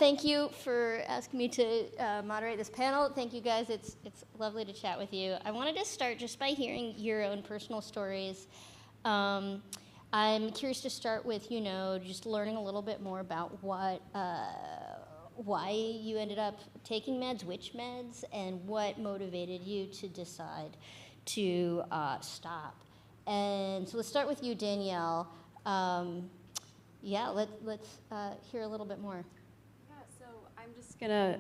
thank you for asking me to moderate this panel. Thank you, guys. It's lovely to chat with you. I wanted to start just by hearing your own personal stories. I'm curious to start with, just learning a little bit more about why you ended up taking meds, which meds, and what motivated you to decide to stop. And so let's start with you, Danielle. Let's hear a little bit more. Yeah, so I'm just gonna,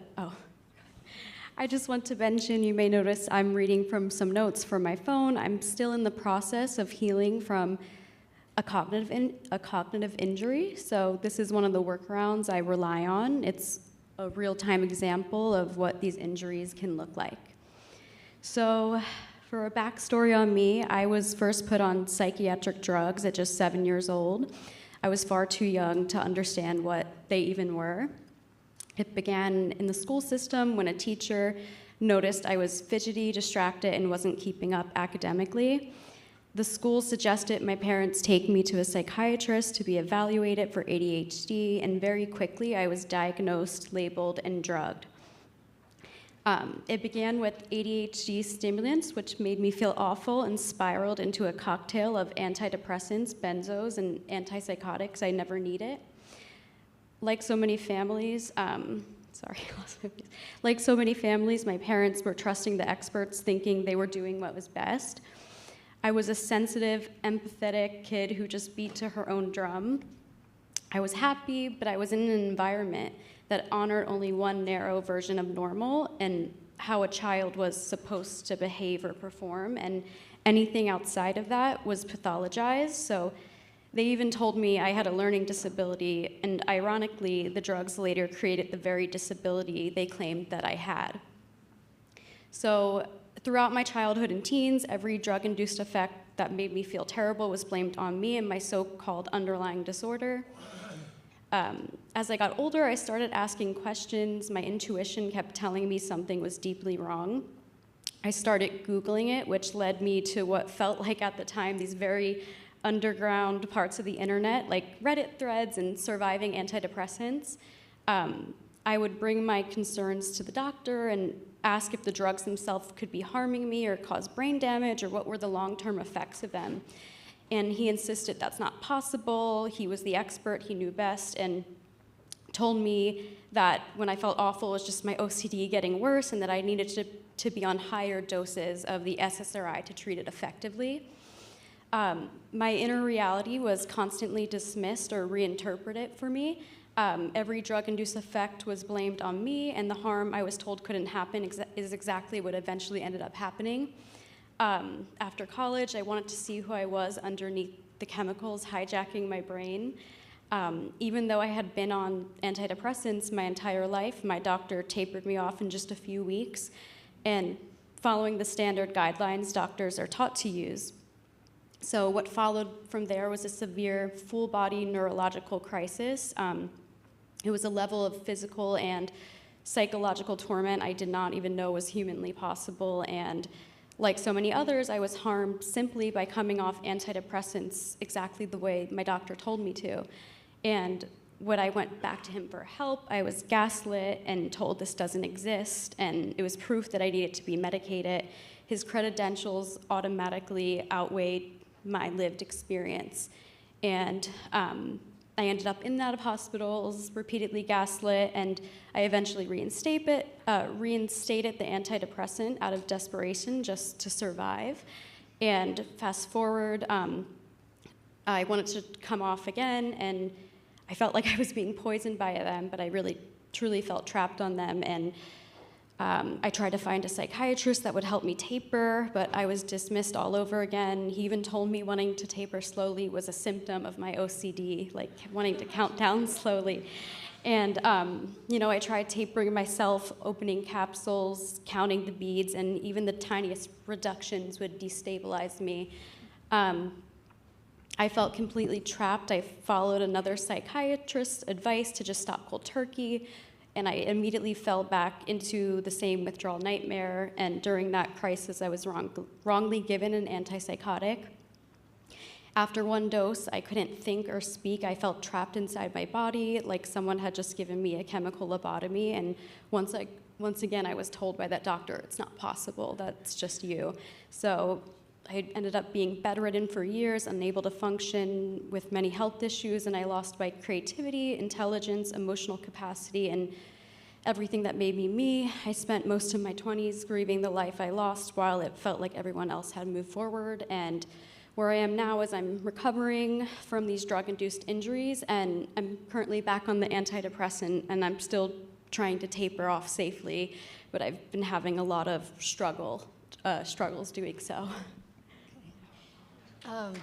I just want to mention, you may notice I'm reading from some notes from my phone. I'm still in the process of healing from a cognitive injury. So this is one of the workarounds I rely on. It's a real-time example of what these injuries can look like. So for a backstory on me, I was first put on psychiatric drugs at just 7 years old. I was far too young to understand what they even were. It began in the school system when a teacher noticed I was fidgety, distracted, and wasn't keeping up academically. The school suggested my parents take me to a psychiatrist to be evaluated for ADHD, and very quickly I was diagnosed, labeled, and drugged. It began with ADHD stimulants, which made me feel awful and spiraled into a cocktail of antidepressants, benzos, and antipsychotics I never needed. Like so many families, like so many families, my parents were trusting the experts, thinking they were doing what was best. I was a sensitive, empathetic kid who just beat to her own drum. I was happy, but I was in an environment that honored only one narrow version of normal and how a child was supposed to behave or perform, and anything outside of that was pathologized. So they even told me I had a learning disability, and ironically, the drugs later created the very disability they claimed that I had. So throughout my childhood and teens, every drug-induced effect that made me feel terrible was blamed on me and my so-called underlying disorder. As I got older, I started asking questions. My intuition kept telling me something was deeply wrong. I started Googling it, which led me to what felt like at the time these very underground parts of the internet, like Reddit threads and surviving antidepressants. I would bring my concerns to the doctor and ask if the drugs themselves could be harming me or cause brain damage, or what were the long-term effects of them. And he insisted that's not possible. He was the expert, he knew best, and told me that when I felt awful, it was just my OCD getting worse, and that I needed to be on higher doses of the SSRI to treat it effectively. My inner reality was constantly dismissed or reinterpreted for me. Every drug-induced effect was blamed on me, and the harm I was told couldn't happen is exactly what eventually ended up happening. After college, I wanted to see who I was underneath the chemicals hijacking my brain. Even though I had been on antidepressants my entire life, my doctor tapered me off in just a few weeks, and following the standard guidelines doctors are taught to use. So what followed from there was a severe full-body neurological crisis. It was a level of physical and psychological torment I did not even know was humanly possible, and like so many others, I was harmed simply by coming off antidepressants exactly the way my doctor told me to. And when I went back to him for help, I was gaslit and told this doesn't exist, and it was proof that I needed to be medicated. His credentials automatically outweighed my lived experience. And I ended up in and out of hospitals, repeatedly gaslit, and I eventually reinstated the antidepressant out of desperation just to survive. And fast forward, I wanted to come off again, and I felt like I was being poisoned by them, but I really, truly felt trapped on them. And I tried to find a psychiatrist that would help me taper, but I was dismissed all over again. He even told me wanting to taper slowly was a symptom of my OCD, like wanting to count down slowly. And I tried tapering myself, opening capsules, counting the beads, and even the tiniest reductions would destabilize me. I felt completely trapped. I followed another psychiatrist's advice to just stop cold turkey, and I immediately fell back into the same withdrawal nightmare, and during that crisis, I was wrongly given an antipsychotic. After one dose, I couldn't think or speak. I felt trapped inside my body, like someone had just given me a chemical lobotomy. And once again, I was told by that doctor, it's not possible, that's just you. So I ended up being bedridden for years, unable to function with many health issues, and I lost my creativity, intelligence, emotional capacity, and everything that made me me. I spent most of my 20s grieving the life I lost while it felt like everyone else had moved forward. And where I am now is I'm recovering from these drug-induced injuries, and I'm currently back on the antidepressant, and I'm still trying to taper off safely, but I've been having a lot of struggles doing so. And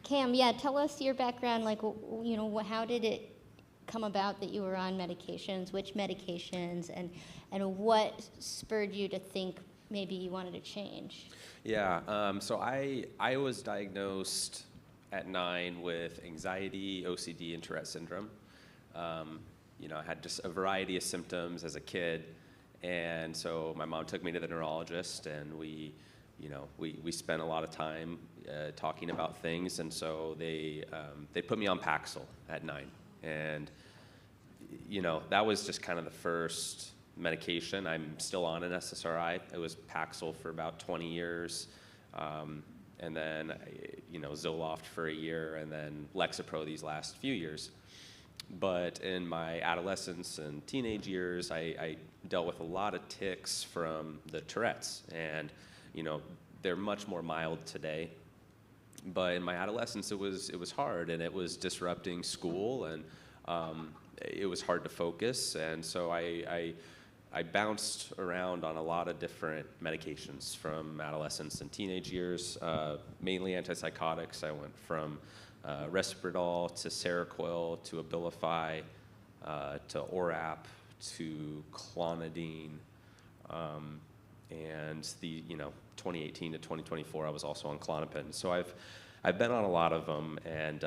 Cam, yeah, tell us your background, like, you know, how did it come about that you were on medications, which medications, and what spurred you to think maybe you wanted to change? Yeah, so I was diagnosed at 9 with anxiety, OCD, and Tourette syndrome. You know, I had just a variety of symptoms as a kid, and so my mom took me to the neurologist, and we spent a lot of time talking about things, and so they put me on Paxil at 9, and you know, that was just kind of the first medication. I'm still on an SSRI. It was Paxil for about 20 years, and then Zoloft for a year, and then Lexapro these last few years. But in my adolescence and teenage years, I dealt with a lot of tics from the Tourette's, and you know, they're much more mild today. But in my adolescence, it was hard, and it was disrupting school, and it was hard to focus, and so I bounced around on a lot of different medications from adolescence and teenage years, mainly antipsychotics. I went from Risperdal to Seroquel to Abilify to Orap to Clonidine, and 2018 to 2024, I was also on Klonopin. So I've been on a lot of them, and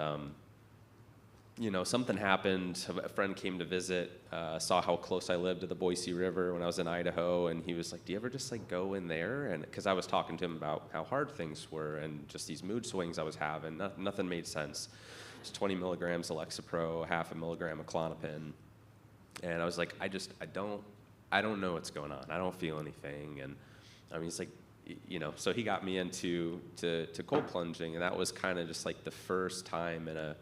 something happened. A friend came to visit, saw how close I lived to the Boise River when I was in Idaho, and he was like, "Do you ever just like go in there?" And because I was talking to him about how hard things were and just these mood swings I was having, nothing made sense. It's 20 milligrams of Lexapro, half a milligram of Klonopin, and I was like, I don't know what's going on. I don't feel anything, and he's like, so he got me into cold plunging, and that was kind of just like the first time in a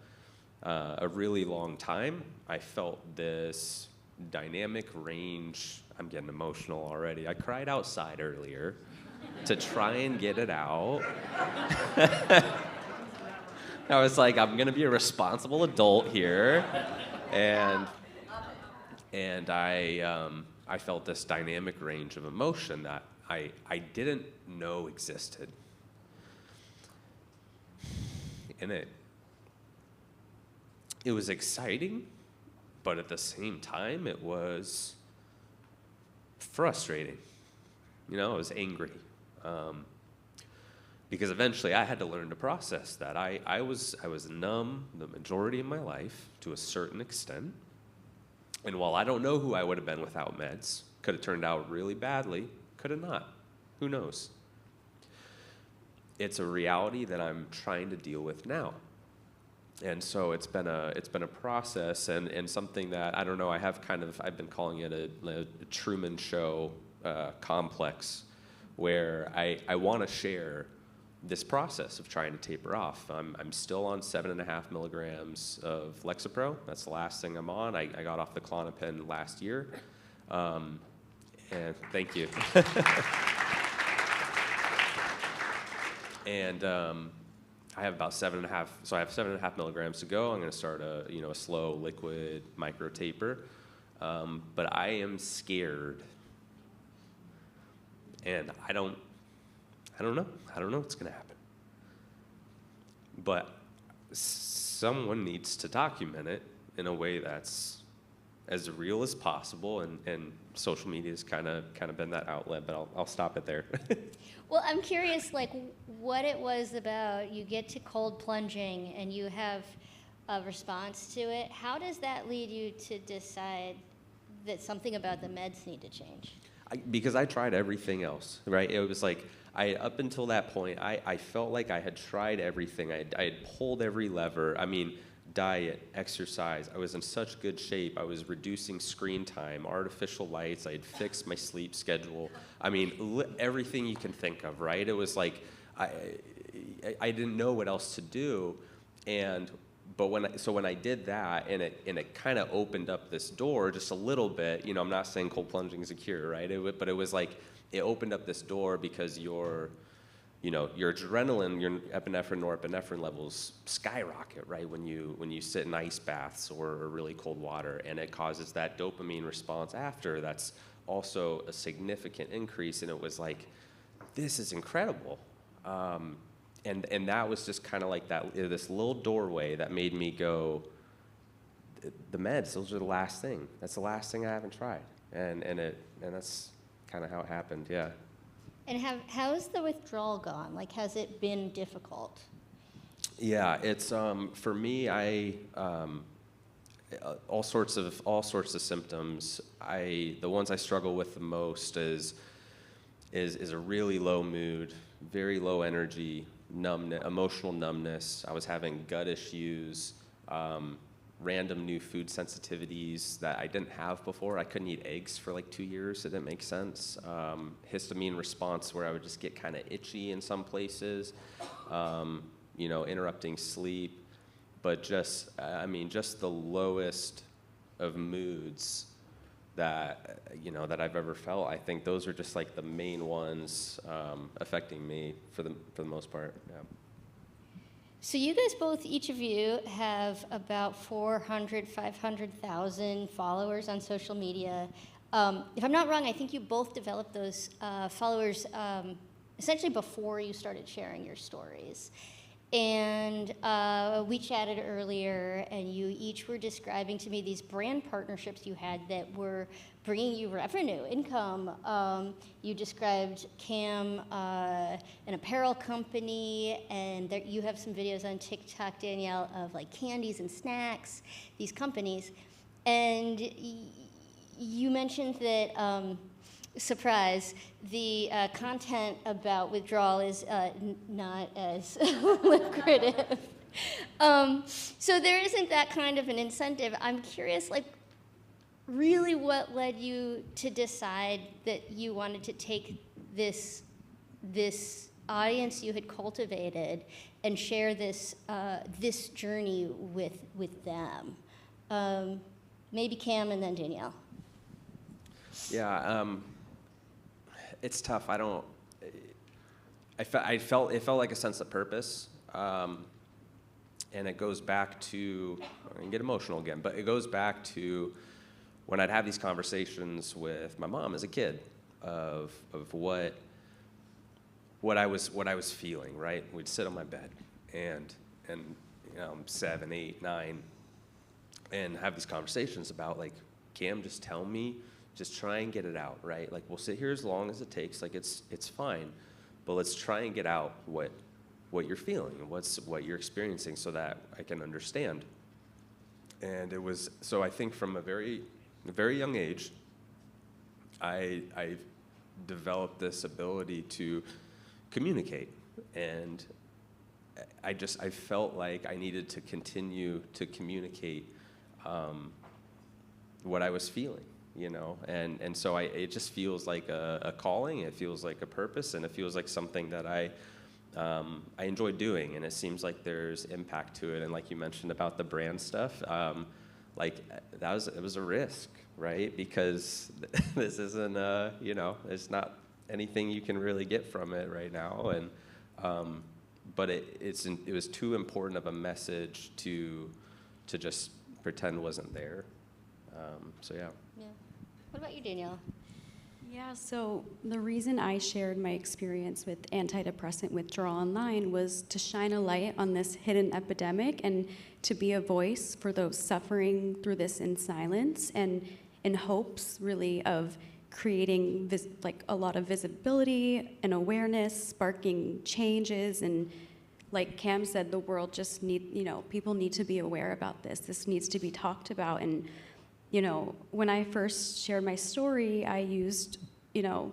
really long time I felt this dynamic range. I'm getting emotional already. I cried outside earlier to try and get it out. I was like, I'm gonna be a responsible adult here, and I felt this dynamic range of emotion that I didn't know existed. And it was exciting, but at the same time, it was frustrating. I was angry. Because eventually I had to learn to process that. I was numb the majority of my life to a certain extent. And while I don't know who I would have been without meds, could have turned out really badly, could have not. Who knows? It's a reality that I'm trying to deal with now. And so it's been a process, and something that, I don't know, I've been calling it a Truman Show complex, where I want to share this process of trying to taper off. I'm still on 7.5 milligrams of Lexapro. That's the last thing I'm on. I got off the Klonopin last year. And thank you. And I have about 7.5, so I have 7.5 milligrams to go. I'm going to start a slow liquid micro taper. But I am scared. And I don't know. I don't know what's going to happen. But someone needs to document it in a way that's as real as possible, and social media has kind of been that outlet, but I'll stop it there. Well, I'm curious, like, what it was about. You get to cold plunging, and you have a response to it. How does that lead you to decide that something about the meds need to change? because I tried everything else, right? It was like, up until that point, I felt like I had tried everything. I had pulled every lever. I mean, diet, exercise. I was in such good shape. I was reducing screen time, artificial lights. I had fixed my sleep schedule. I mean, everything you can think of, right? It was like, I didn't know what else to do. But when I did that, and it kind of opened up this door just a little bit. You know, I'm not saying cold plunging is a cure, right? But it was like it opened up this door because your adrenaline, your epinephrine, norepinephrine levels skyrocket, right? When you sit in ice baths or really cold water, and it causes that dopamine response after. That's also a significant increase, and it was like, this is incredible. And that was just kind of like this little doorway that made me go, the meds, those are the last thing. That's the last thing I haven't tried. And that's kind of how it happened, yeah. And how's the withdrawal gone? Like, has it been difficult? Yeah, it's for me. All sorts of symptoms. The ones I struggle with the most is a really low mood, very low energy, numbness, emotional numbness. I was having gut issues, random new food sensitivities that I didn't have before. I couldn't eat eggs for like 2 years. It didn't make sense. Histamine response where I would just get kind of itchy in some places, interrupting sleep. But just the lowest of moods that I've ever felt. I think those are just like the main ones affecting me for the most part. Yeah. So you guys both, each of you, have about 500,000 followers on social media. If I'm not wrong, I think you both developed those followers essentially before you started sharing your stories. And we chatted earlier, and you each were describing to me these brand partnerships you had that were bringing you revenue, income. You described Cam, an apparel company, and you have some videos on TikTok, Danielle, of like candies and snacks, these companies. And you mentioned that, surprise, the content about withdrawal is not as lucrative. So there isn't that kind of an incentive. I'm curious, like, really what led you to decide that you wanted to take this audience you had cultivated and share this journey with them? Maybe Cam and then Danielle. Yeah, it's tough. It felt like a sense of purpose, and it goes back to, I'm gonna get emotional again, but it goes back to when I'd have these conversations with my mom as a kid of what I was feeling, right? We'd sit on my bed and I'm 7, 8, 9, and have these conversations about like, Cam, just tell me. Just try and get it out, right? Like, we'll sit here as long as it takes. Like, it's fine, but let's try and get out what you're feeling and what you're experiencing, so that I can understand. And it was so. I think from a very young age, I developed this ability to communicate, and I felt like I needed to continue to communicate what I was feeling. And so it just feels like a calling. It feels like a purpose, and it feels like something that I enjoy doing. And it seems like there's impact to it. And like you mentioned about the brand stuff, it was a risk, right? Because this isn't there's not anything you can really get from it right now. And but it was too important of a message to just pretend wasn't there. So yeah. Yeah. What about you, Danielle? Yeah, so the reason I shared my experience with antidepressant withdrawal online was to shine a light on this hidden epidemic and to be a voice for those suffering through this in silence, and in hopes really of creating a lot of visibility and awareness, sparking changes. And like Cam said, the world just people need to be aware about this. This needs to be talked about. And when I first shared my story, I used you know,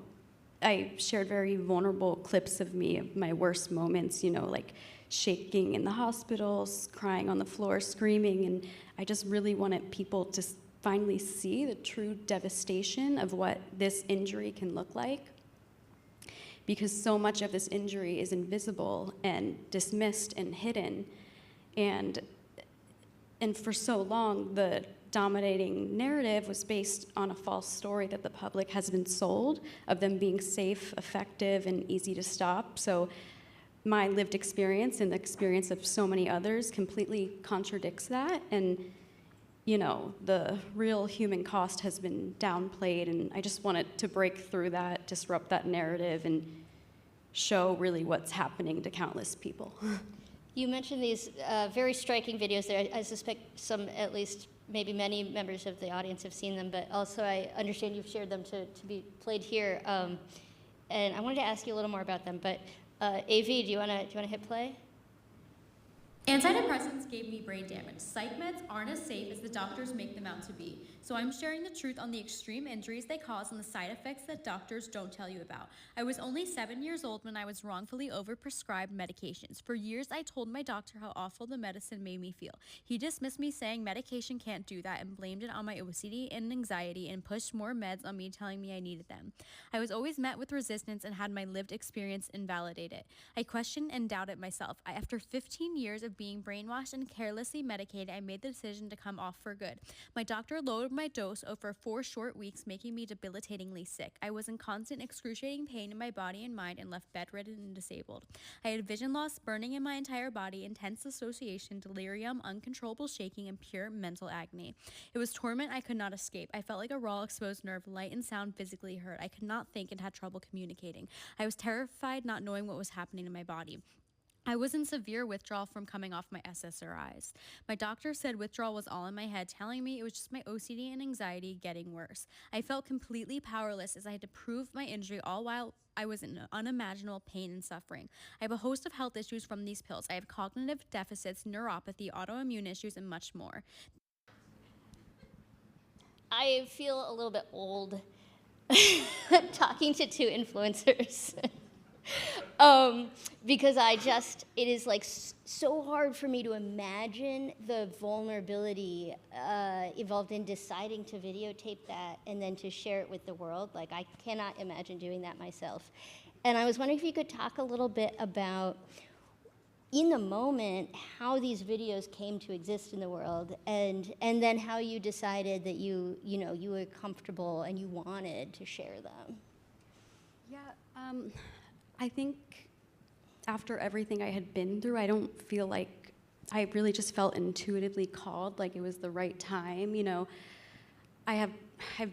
I shared very vulnerable clips of me, of my worst moments, you know, like shaking in the hospitals, crying on the floor, screaming, and I just really wanted people to finally see the true devastation of what this injury can look like, because so much of this injury is invisible and dismissed and hidden, and for so long, the dominating narrative was based on a false story that the public has been sold of them being safe, effective, and easy to stop. So my lived experience and the experience of so many others completely contradicts that. And, you know, the real human cost has been downplayed, and I just wanted to break through that, disrupt that narrative, and show really what's happening to countless people. You mentioned these very striking videos there. I suspect some, at least maybe many members of the audience have seen them, but also I understand you've shared them to be played here. And I wanted to ask you a little more about them, but AV, do you wanna hit play? Antidepressants gave me brain damage. Psych meds aren't as safe as the doctors make them out to be. So I'm sharing the truth on the extreme injuries they cause and the side effects that doctors don't tell you about. I was only 7 years old when I was wrongfully overprescribed medications. For years, I told my doctor how awful the medicine made me feel. He dismissed me saying medication can't do that and blamed it on my OCD and anxiety and pushed more meds on me, telling me I needed them. I was always met with resistance and had my lived experience invalidated. I questioned and doubted myself. After 15 years of being brainwashed and carelessly medicated, I made the decision to come off for good. My doctor lowered my dose over 4 short weeks, making me debilitatingly sick. I was in constant excruciating pain in my body and mind and left bedridden and disabled. I had vision loss, burning in my entire body, intense dissociation, delirium, uncontrollable shaking, and pure mental agony. It was torment I could not escape. I felt like a raw, exposed nerve. Light and sound physically hurt. I could not think and had trouble communicating. I was terrified, not knowing what was happening in my body. I was in severe withdrawal from coming off my SSRIs. My doctor said withdrawal was all in my head, telling me it was just my OCD and anxiety getting worse. I felt completely powerless as I had to prove my injury all while I was in unimaginable pain and suffering. I have a host of health issues from these pills. I have cognitive deficits, neuropathy, autoimmune issues, and much more. I feel a little bit old talking to 2 influencers. Because it is like so hard for me to imagine the vulnerability involved in deciding to videotape that and then to share it with the world. Like, I cannot imagine doing that myself. And I was wondering if you could talk a little bit about, in the moment, how these videos came to exist in the world, and then how you decided that you were comfortable and you wanted to share them. Yeah, I think after everything I had been through, I don't feel like I really just felt intuitively called, like it was the right time. You know, I've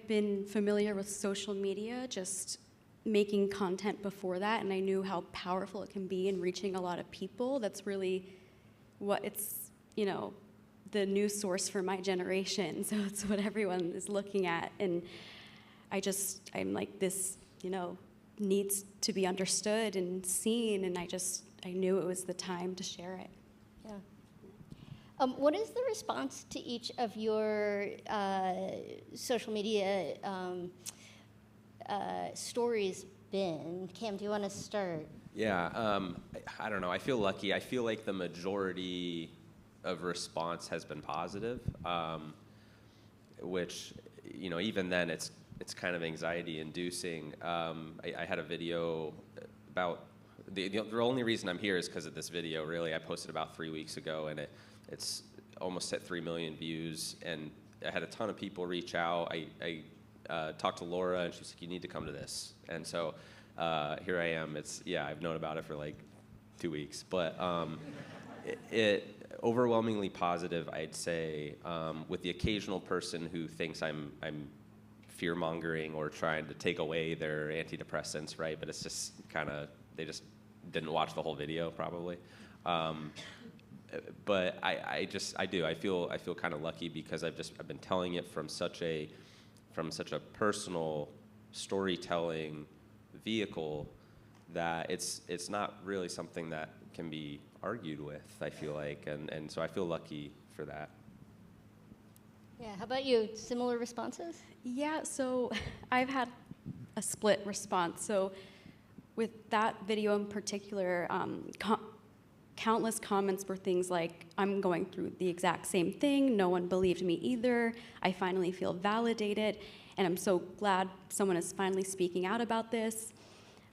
been familiar with social media, just making content before that, and I knew how powerful it can be in reaching a lot of people. That's really what it's, you know, the news source for my generation. So it's what everyone is looking at, and I'm like, this, you know, needs to be understood and seen, and I knew it was the time to share it. Yeah. What is the response to each of your social media stories been? Cam, do you want to start? Yeah, I don't know. I feel lucky. I feel like the majority of response has been positive, which, you know, even then it's kind of anxiety-inducing. I had a video about the only reason I'm here is because of this video. Really, I posted about 3 weeks ago, and it's almost at 3 million views. And I had a ton of people reach out. I talked to Laura, and she's like, "You need to come to this." And so here I am. I've known about it for like 2 weeks, but it overwhelmingly positive, I'd say, with the occasional person who thinks I'm fear-mongering or trying to take away their antidepressants, right? But it's just kind of, they just didn't watch the whole video, probably. But I feel kind of lucky because I've been telling it from such a personal storytelling vehicle that it's not really something that can be argued with, I feel like, and so I feel lucky for that. Yeah, how about you? Similar responses? Yeah, so I've had a split response. So with that video in particular, countless comments were things like, I'm going through the exact same thing, no one believed me either, I finally feel validated, and I'm so glad someone is finally speaking out about this.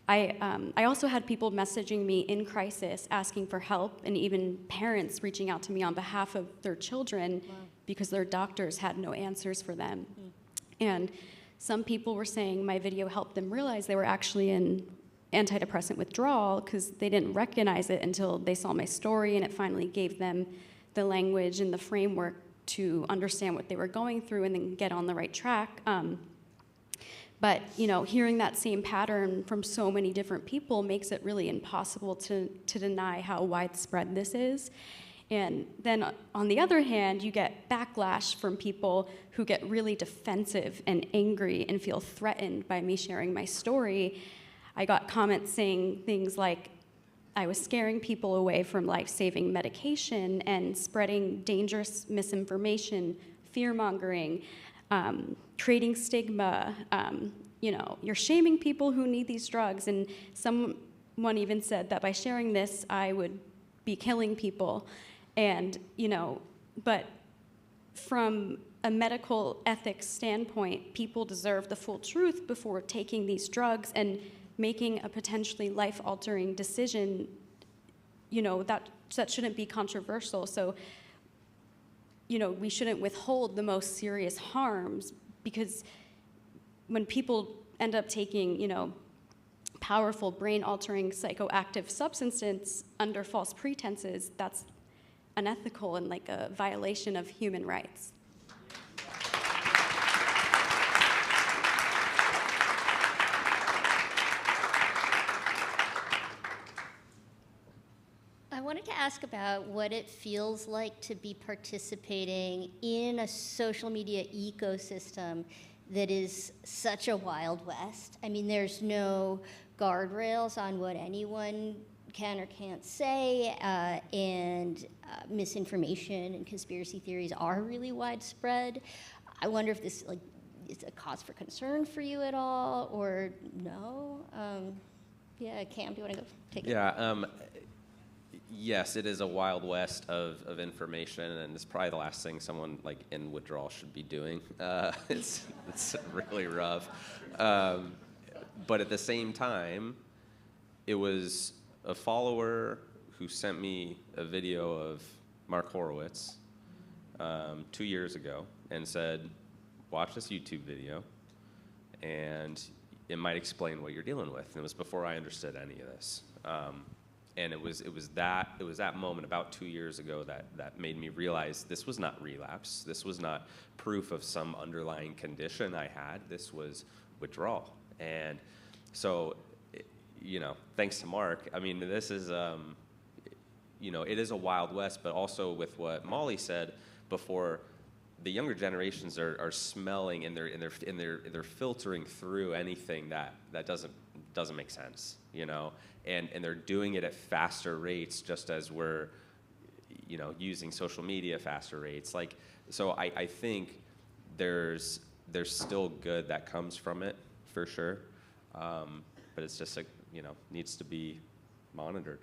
I also had people messaging me in crisis, asking for help, and even parents reaching out to me on behalf of their children because their doctors had no answers for them. And some people were saying my video helped them realize they were actually in antidepressant withdrawal because they didn't recognize it until they saw my story, and it finally gave them the language and the framework to understand what they were going through and then get on the right track. But hearing that same pattern from so many different people makes it really impossible to deny how widespread this is. And then on the other hand, you get backlash from people who get really defensive and angry and feel threatened by me sharing my story. I got comments saying things like I was scaring people away from life-saving medication and spreading dangerous misinformation, fear-mongering, creating stigma, you're shaming people who need these drugs. And someone even said that by sharing this, I would be killing people. And, but from a medical ethics standpoint, people deserve the full truth before taking these drugs and making a potentially life-altering decision. That shouldn't be controversial. So, we shouldn't withhold the most serious harms, because when people end up taking, powerful brain-altering psychoactive substances under false pretenses, that's unethical and like a violation of human rights. I wanted to ask about what it feels like to be participating in a social media ecosystem that is such a Wild West. I mean, there's no guardrails on what anyone can or can't say, and misinformation and conspiracy theories are really widespread. I wonder if this is a cause for concern for you at all, or no? Cam, do you want to go take it? Yeah. Yes, it is a Wild West of information, and it's probably the last thing someone in withdrawal should be doing. It's really rough. But at the same time, it was a follower who sent me a video of Mark Horowitz 2 years ago and said, watch this YouTube video, and it might explain what you're dealing with. And it was before I understood any of this. And it was that moment about 2 years ago that made me realize this was not relapse. This was not proof of some underlying condition I had. This was withdrawal. And so, thanks to Mark, I mean, this is, it is a Wild West, but also with what Molly said before, the younger generations are smelling and they're filtering through anything that doesn't make sense, and they're doing it at faster rates, just as we're, using social media at faster rates. So I think there's still good that comes from it, for sure, but it's just needs to be monitored.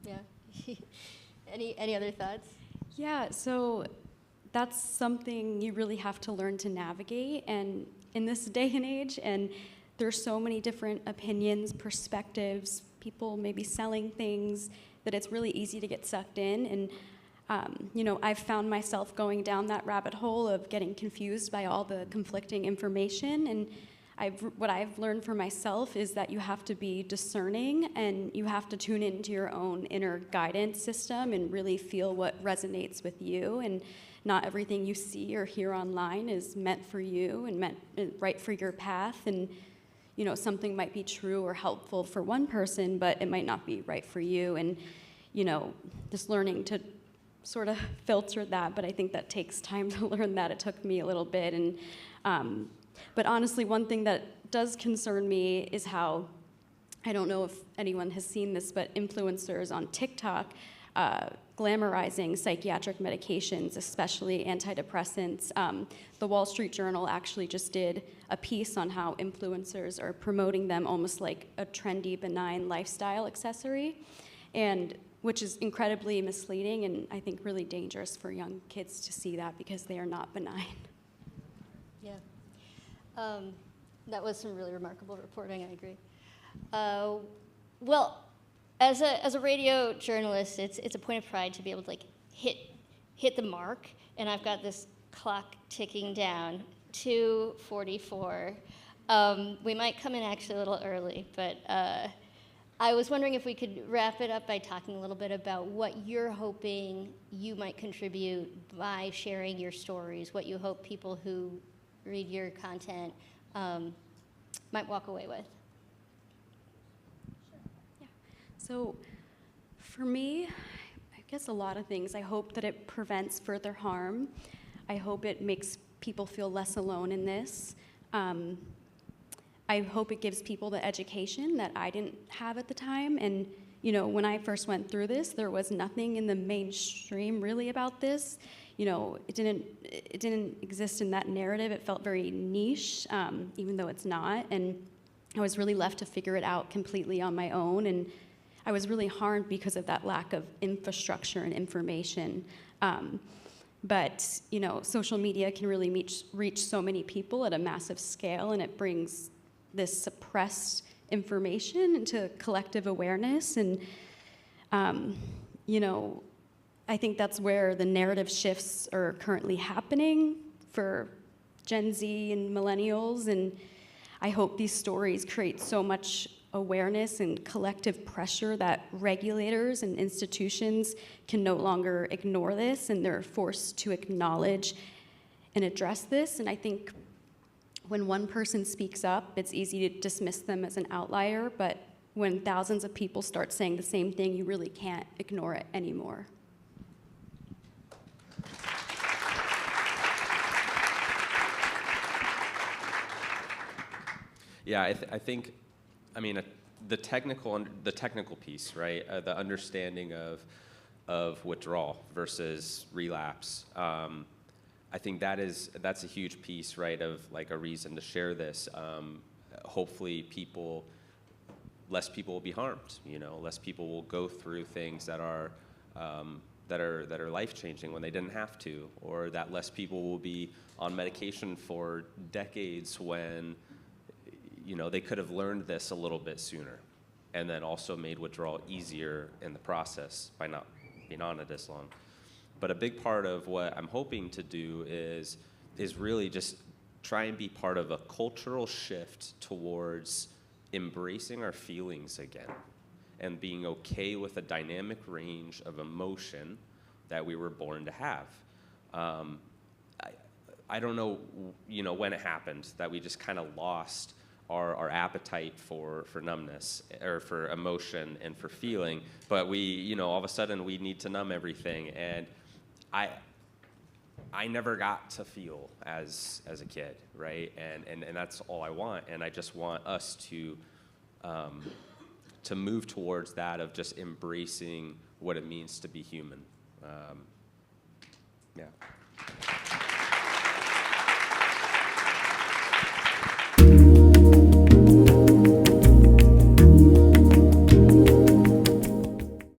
Yeah. Any other thoughts? Yeah, so that's something you really have to learn to navigate, and in this day and age, and there's so many different opinions, perspectives, people maybe selling things, that it's really easy to get sucked in. And I've found myself going down that rabbit hole of getting confused by all the conflicting information. And what I've learned for myself is that you have to be discerning, and you have to tune into your own inner guidance system and really feel what resonates with you. And not everything you see or hear online is meant for you and right for your path. And something might be true or helpful for one person, but it might not be right for you. And just learning to sort of filter that. But I think that takes time to learn that. It took me a little bit. And but honestly, one thing that does concern me is how, I don't know if anyone has seen this, but influencers on TikTok glamorizing psychiatric medications, especially antidepressants. The Wall Street Journal actually just did a piece on how influencers are promoting them almost like a trendy, benign lifestyle accessory, and which is incredibly misleading and I think really dangerous for young kids to see that because they are not benign. Yeah. That was some really remarkable reporting, I agree. Well, as a radio journalist, it's a point of pride to be able to like hit the mark, and I've got this clock ticking down, 2:44. We might come in actually a little early, but I was wondering if we could wrap it up by talking a little bit about what you're hoping you might contribute by sharing your stories, what you hope people who read your content might walk away with. So for me, I guess a lot of things. I hope that it prevents further harm. I hope it makes people feel less alone in this. I hope it gives people the education that I didn't have at the time. And you know, when I first went through this, there was nothing in the mainstream really about this. You know, it didn't exist in that narrative. It felt very niche, even though it's not. And I was really left to figure it out completely on my own. And I was really harmed because of that lack of infrastructure and information. But you know, social media can really reach so many people at a massive scale, and it brings this suppressed information into collective awareness. And you know, I think that's where the narrative shifts are currently happening for Gen Z and millennials. And I hope these stories create so much awareness and collective pressure that regulators and institutions can no longer ignore this, and they're forced to acknowledge and address this. And I think when one person speaks up, it's easy to dismiss them as an outlier, but when thousands of people start saying the same thing, you really can't ignore it anymore. Yeah, I think, I mean, the technical piece, right? The understanding of withdrawal versus relapse. I think that's a huge piece, right? Of like a reason to share this. Hopefully, less people will be harmed. You know, less people will go through things that are life changing when they didn't have to, or that less people will be on medication for decades when, you know, they could have learned this a little bit sooner, and then also made withdrawal easier in the process by not being on it as long. But a big part of what I'm hoping to do is really just try and be part of a cultural shift towards embracing our feelings again and being okay with a dynamic range of emotion that we were born to have. I don't know, you know, when it happened that we just kind of lost our appetite for numbness, or for emotion and for feeling, but we, you know, all of a sudden we need to numb everything. And I never got to feel as a kid, right? And that's all I want. And I just want us to move towards that of just embracing what it means to be human. Yeah.